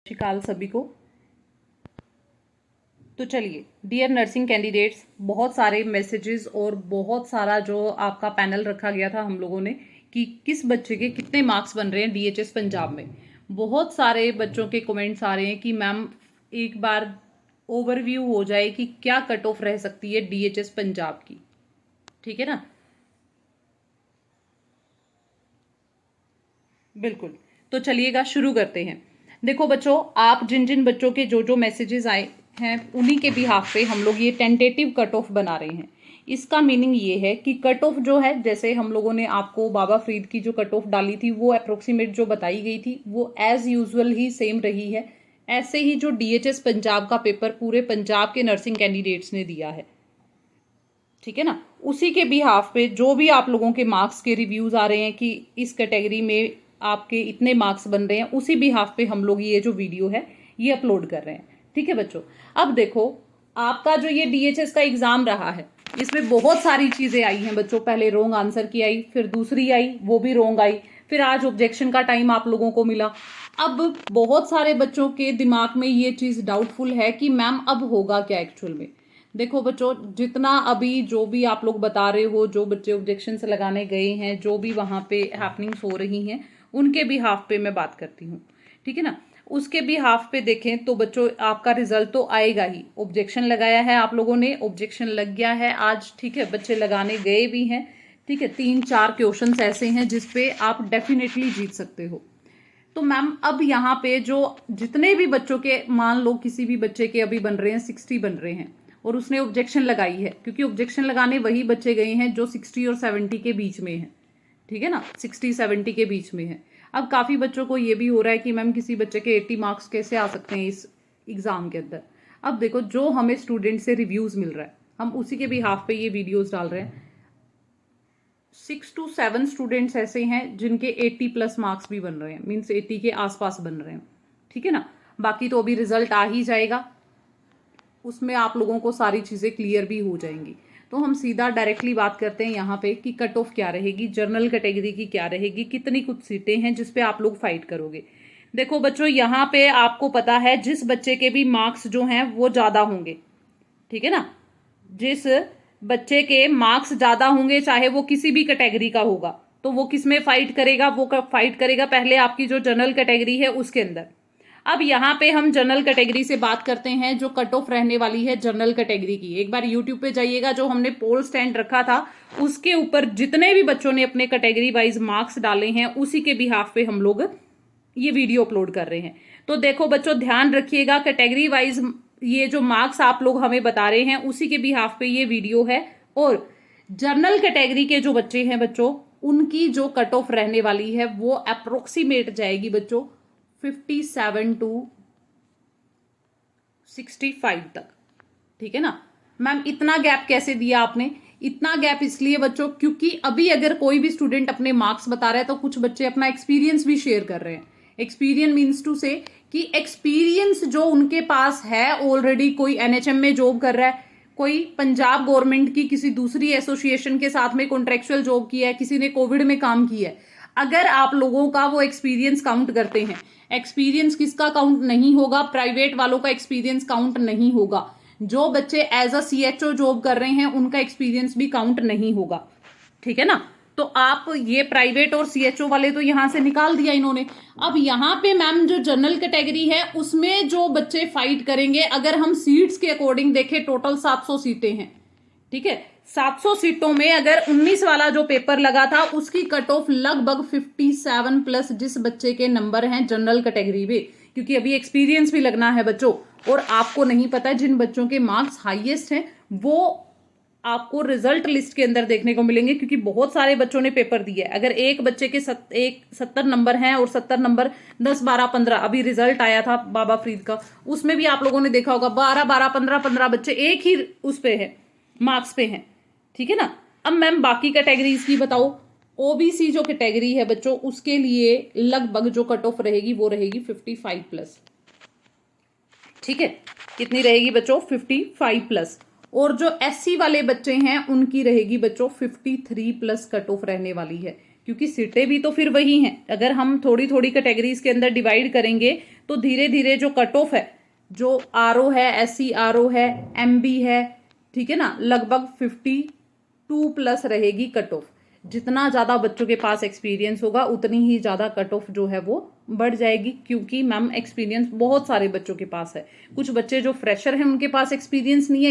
श्रीकाल सभी को। तो चलिए डियर नर्सिंग कैंडिडेट्स, बहुत सारे मैसेजेस और बहुत सारा जो आपका पैनल रखा गया था हम लोगों ने कि किस बच्चे के कितने मार्क्स बन रहे हैं डीएचएस पंजाब में। बहुत सारे बच्चों के कमेंट्स आ रहे हैं कि मैम एक बार ओवरव्यू हो जाए कि क्या कट ऑफ रह सकती है डीएचएस पंजाब की। ठीक है ना, बिल्कुल। तो चलिएगा शुरू करते हैं। देखो बच्चों, आप जिन जिन बच्चों के जो जो मैसेजेस आए हैं उन्हीं के बिहाफ पे हम लोग ये टेंटेटिव कट ऑफ बना रहे हैं। इसका मीनिंग ये है कि कट ऑफ जो है, जैसे हम लोगों ने आपको बाबा फरीद की जो कट ऑफ डाली थी वो अप्रोक्सीमेट जो बताई गई थी वो एज यूजुअल ही सेम रही है। ऐसे ही जो डीएचएस पंजाब का पेपर पूरे पंजाब के नर्सिंग कैंडिडेट्स ने दिया है, ठीक है ना, उसी के बिहाफ पे जो भी आप लोगों के मार्क्स के रिव्यूज आ रहे हैं कि इस कैटेगरी में आपके इतने मार्क्स बन रहे हैं, उसी बिहाफ पे हम लोग ये जो वीडियो है ये अपलोड कर रहे हैं। ठीक है बच्चों, अब देखो आपका जो ये डीएचएस का एग्जाम रहा है इसमें बहुत सारी चीजें आई हैं बच्चों। पहले रोंग आंसर की आई, फिर दूसरी आई वो भी रोंग आई, फिर आज ऑब्जेक्शन का टाइम आप लोगों को मिला। अब बहुत सारे बच्चों के दिमाग में ये चीज डाउटफुल है कि मैम अब होगा क्या एक्चुअल में। देखो बच्चों, जितना अभी जो भी आप लोग बता रहे हो, जो बच्चे ऑब्जेक्शन से लगाने गए हैं, जो भी वहां पे हैपनिंग्स हो रही हैं, उनके भी हाफ पे मैं बात करती हूँ। ठीक है ना, उसके भी हाफ पे देखें तो बच्चों आपका रिजल्ट तो आएगा ही। ऑब्जेक्शन लगाया है आप लोगों ने, ऑब्जेक्शन लग गया है आज। ठीक है, बच्चे लगाने गए भी हैं। ठीक है, 3-4 क्वेश्चंस ऐसे हैं जिसपे आप डेफिनेटली जीत सकते हो। तो मैम अब यहाँ पे जो जितने भी बच्चों के, मान लो किसी भी बच्चे के अभी बन रहे हैं 60 बन रहे हैं और उसने ऑब्जेक्शन लगाई है, क्योंकि ऑब्जेक्शन लगाने वही बच्चे गए हैं जो 60 और 70 के बीच में है। ठीक है ना, 60-70 के बीच में है। अब काफी बच्चों को ये भी हो रहा है कि मैम किसी बच्चे के 80 मार्क्स कैसे आ सकते हैं इस एग्जाम के अंदर। अब देखो, जो हमें स्टूडेंट से रिव्यूज मिल रहा है हम उसी के भी हाफ पे ये वीडियोस डाल रहे हैं। 6 to 7 स्टूडेंट्स ऐसे हैं जिनके 80 प्लस मार्क्स भी बन रहे हैं, मीन्स 80 के आसपास बन रहे हैं। ठीक है ना, बाकी तो अभी रिजल्ट आ ही जाएगा, उसमें आप लोगों को सारी चीजें क्लियर भी हो जाएंगी। तो हम सीधा डायरेक्टली बात करते हैं यहाँ पे कि कट ऑफ क्या रहेगी, जनरल कैटेगरी की क्या रहेगी, कितनी कुछ सीटें हैं जिसपे आप लोग फाइट करोगे। देखो बच्चों, यहाँ पे आपको पता है जिस बच्चे के भी मार्क्स जो हैं वो ज्यादा होंगे, ठीक है ना, जिस बच्चे के मार्क्स ज्यादा होंगे चाहे वो किसी भी कैटेगरी का होगा, तो वो किस में फाइट करेगा, वो फाइट करेगा पहले आपकी जो जनरल कैटेगरी है उसके अंदर। अब यहाँ पे हम जनरल कैटेगरी से बात करते हैं, जो कट ऑफ रहने वाली है जनरल कैटेगरी की। एक बार यूट्यूब पे जाइएगा, जो हमने पोल स्टैंड रखा था उसके ऊपर जितने भी बच्चों ने अपने कैटेगरी वाइज मार्क्स डाले हैं उसी के बिहाफ पे हम लोग ये वीडियो अपलोड कर रहे हैं। तो देखो बच्चों, ध्यान रखिएगा, कैटेगरी वाइज ये जो मार्क्स आप लोग हमें बता रहे हैं उसी के बिहाफ पे ये वीडियो है। और जनरल कैटेगरी के जो बच्चे हैं बच्चों, उनकी जो कट ऑफ रहने वाली है वो अप्रोक्सीमेट जाएगी बच्चों 57 to 65 तक। ठीक है ना, मैम इतना गैप कैसे दिया आपने? इतना गैप इसलिए बच्चों क्योंकि अभी अगर कोई भी स्टूडेंट अपने मार्क्स बता रहा है तो कुछ बच्चे अपना एक्सपीरियंस भी शेयर कर रहे हैं। एक्सपीरियंस मीन्स टू से कि एक्सपीरियंस जो उनके पास है ऑलरेडी, कोई एनएचएम में जॉब कर रहा है, कोई पंजाब गवर्नमेंट की किसी दूसरी एसोसिएशन के साथ में कॉन्ट्रेक्चुअल जॉब किया है, किसी ने कोविड में काम किया है। अगर आप लोगों का वो एक्सपीरियंस काउंट करते हैं, एक्सपीरियंस किसका काउंट नहीं होगा? प्राइवेट वालों का एक्सपीरियंस काउंट नहीं होगा। जो बच्चे एज अ सीएचओ जॉब कर रहे हैं उनका एक्सपीरियंस भी काउंट नहीं होगा। ठीक है ना, तो आप ये प्राइवेट और सीएचओ वाले तो यहां से निकाल दिया इन्होंने। अब यहाँ पे मैम जो जनरल कैटेगरी है उसमें जो बच्चे फाइट करेंगे, अगर हम सीट्स के अकॉर्डिंग देखें, टोटल 700 सीटें हैं। ठीक है, 700 सीटों में अगर 19 वाला जो पेपर लगा था उसकी कट ऑफ लगभग 57 प्लस जिस बच्चे के नंबर हैं जनरल कैटेगरी में, क्योंकि अभी एक्सपीरियंस भी लगना है बच्चों। और आपको नहीं पता जिन बच्चों के मार्क्स हाईएस्ट हैं वो आपको रिजल्ट लिस्ट के अंदर देखने को मिलेंगे, क्योंकि बहुत सारे बच्चों ने पेपर दिया है। अगर एक बच्चे के 70 नंबर हैं और 70 नंबर 10, 12, 15, अभी रिजल्ट आया था बाबा फरीद का, उसमें भी आप लोगों ने देखा होगा 12, 12, 15, 15 बच्चे एक ही उस पे है, मार्क्स पे हैं। ठीक है ना, अब मैम बाकी कैटेगरीज की बताओ। ओबीसी जो कैटेगरी है बच्चों उसके लिए लगभग जो कट ऑफ रहेगी वो रहेगी 55 प्लस। ठीक है, कितनी रहेगी बच्चों? 55 प्लस। और जो एससी वाले बच्चे हैं उनकी रहेगी बच्चों 53 प्लस कट ऑफ रहने वाली है, क्योंकि सीटें भी तो फिर वही हैं। अगर हम थोड़ी थोड़ी कैटेगरीज के अंदर डिवाइड करेंगे तो धीरे धीरे जो कट ऑफ है, जो आरओ है, एससी आरओ है, एमबी है, ठीक है ना, लगभग 52 प्लस रहेगी कट ऑफ। जितना ज़्यादा बच्चों के पास एक्सपीरियंस होगा उतनी ही ज़्यादा कट ऑफ जो है वो बढ़ जाएगी, क्योंकि मैम एक्सपीरियंस बहुत सारे बच्चों के पास है। कुछ बच्चे जो फ्रेशर हैं उनके पास एक्सपीरियंस नहीं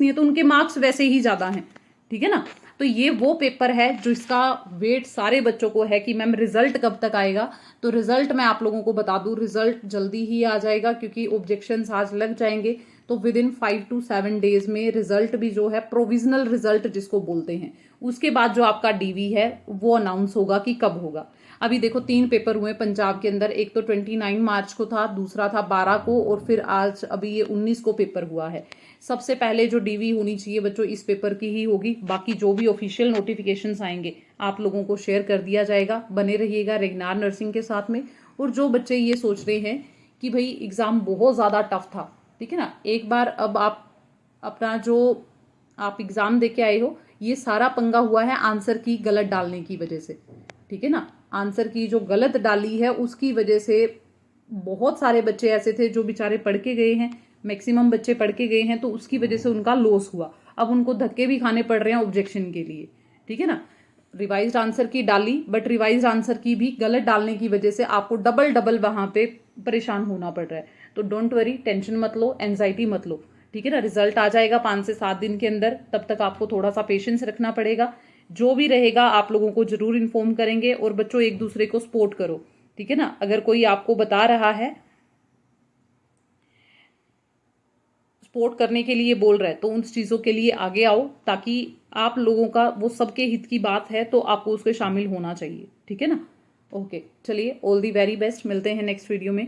है, तो उनके मार्क्स वैसे ही ज़्यादा हैं, ठीक है ना। तो ये वो पेपर है जो इसका वेट सारे बच्चों को है कि मैम रिजल्ट कब तक आएगा। तो रिजल्ट मैं आप लोगों को बता दूं, रिजल्ट जल्दी ही आ जाएगा, क्योंकि ऑब्जेक्शंस आज लग जाएंगे, तो विद इन 5 to 7 डेज में रिजल्ट भी जो है, प्रोविजनल रिजल्ट जिसको बोलते हैं, उसके बाद जो आपका डीवी है वो अनाउंस होगा कि कब होगा। अभी देखो 3 पेपर हुए पंजाब के अंदर, एक तो 29 मार्च को था, दूसरा था 12 को, और फिर आज अभी ये 19 को पेपर हुआ है। सबसे पहले जो डीवी होनी चाहिए बच्चों इस पेपर की ही होगी। बाकी जो भी ऑफिशियल नोटिफिकेशंस आएंगे आप लोगों को शेयर कर दिया जाएगा। बने रहिएगा रेगनार नर्सिंग के साथ में। और जो बच्चे ये सोच रहे हैं कि भाई एग्ज़ाम बहुत ज़्यादा टफ था, ठीक है ना, एक बार अब आप अपना जो आप एग्ज़ाम दे के आए हो, ये सारा पंगा हुआ है आंसर की गलत डालने की वजह से, ठीक है ना। आंसर की जो गलत डाली है उसकी वजह से बहुत सारे बच्चे ऐसे थे जो बेचारे पढ़ के गए हैं, मैक्सिमम बच्चे पढ़ के गए हैं, तो उसकी वजह से उनका लॉस हुआ। अब उनको धक्के भी खाने पड़ रहे हैं ऑब्जेक्शन के लिए, ठीक है ना। रिवाइज्ड आंसर की डाली, बट रिवाइज्ड आंसर की भी गलत डालने की वजह से आपको डबल डबल वहाँ पे परेशान होना पड़ रहा है। तो डोंट वरी, टेंशन मत लो, एंजाइटी मत लो, ठीक है ना। रिजल्ट आ जाएगा 5 से 7 दिन के अंदर, तब तक आपको थोड़ा सा पेशेंस रखना पड़ेगा। जो भी रहेगा आप लोगों को जरूर इन्फॉर्म करेंगे। और बच्चों एक दूसरे को सपोर्ट करो, ठीक है ना। अगर कोई आपको बता रहा है, सपोर्ट करने के लिए बोल रहा है, तो उन चीज़ों के लिए आगे आओ, ताकि आप लोगों का वो सबके हित की बात है, तो आपको उसमें शामिल होना चाहिए, ठीक है ना। ओके, चलिए, ऑल दी वेरी बेस्ट, मिलते हैं नेक्स्ट वीडियो में।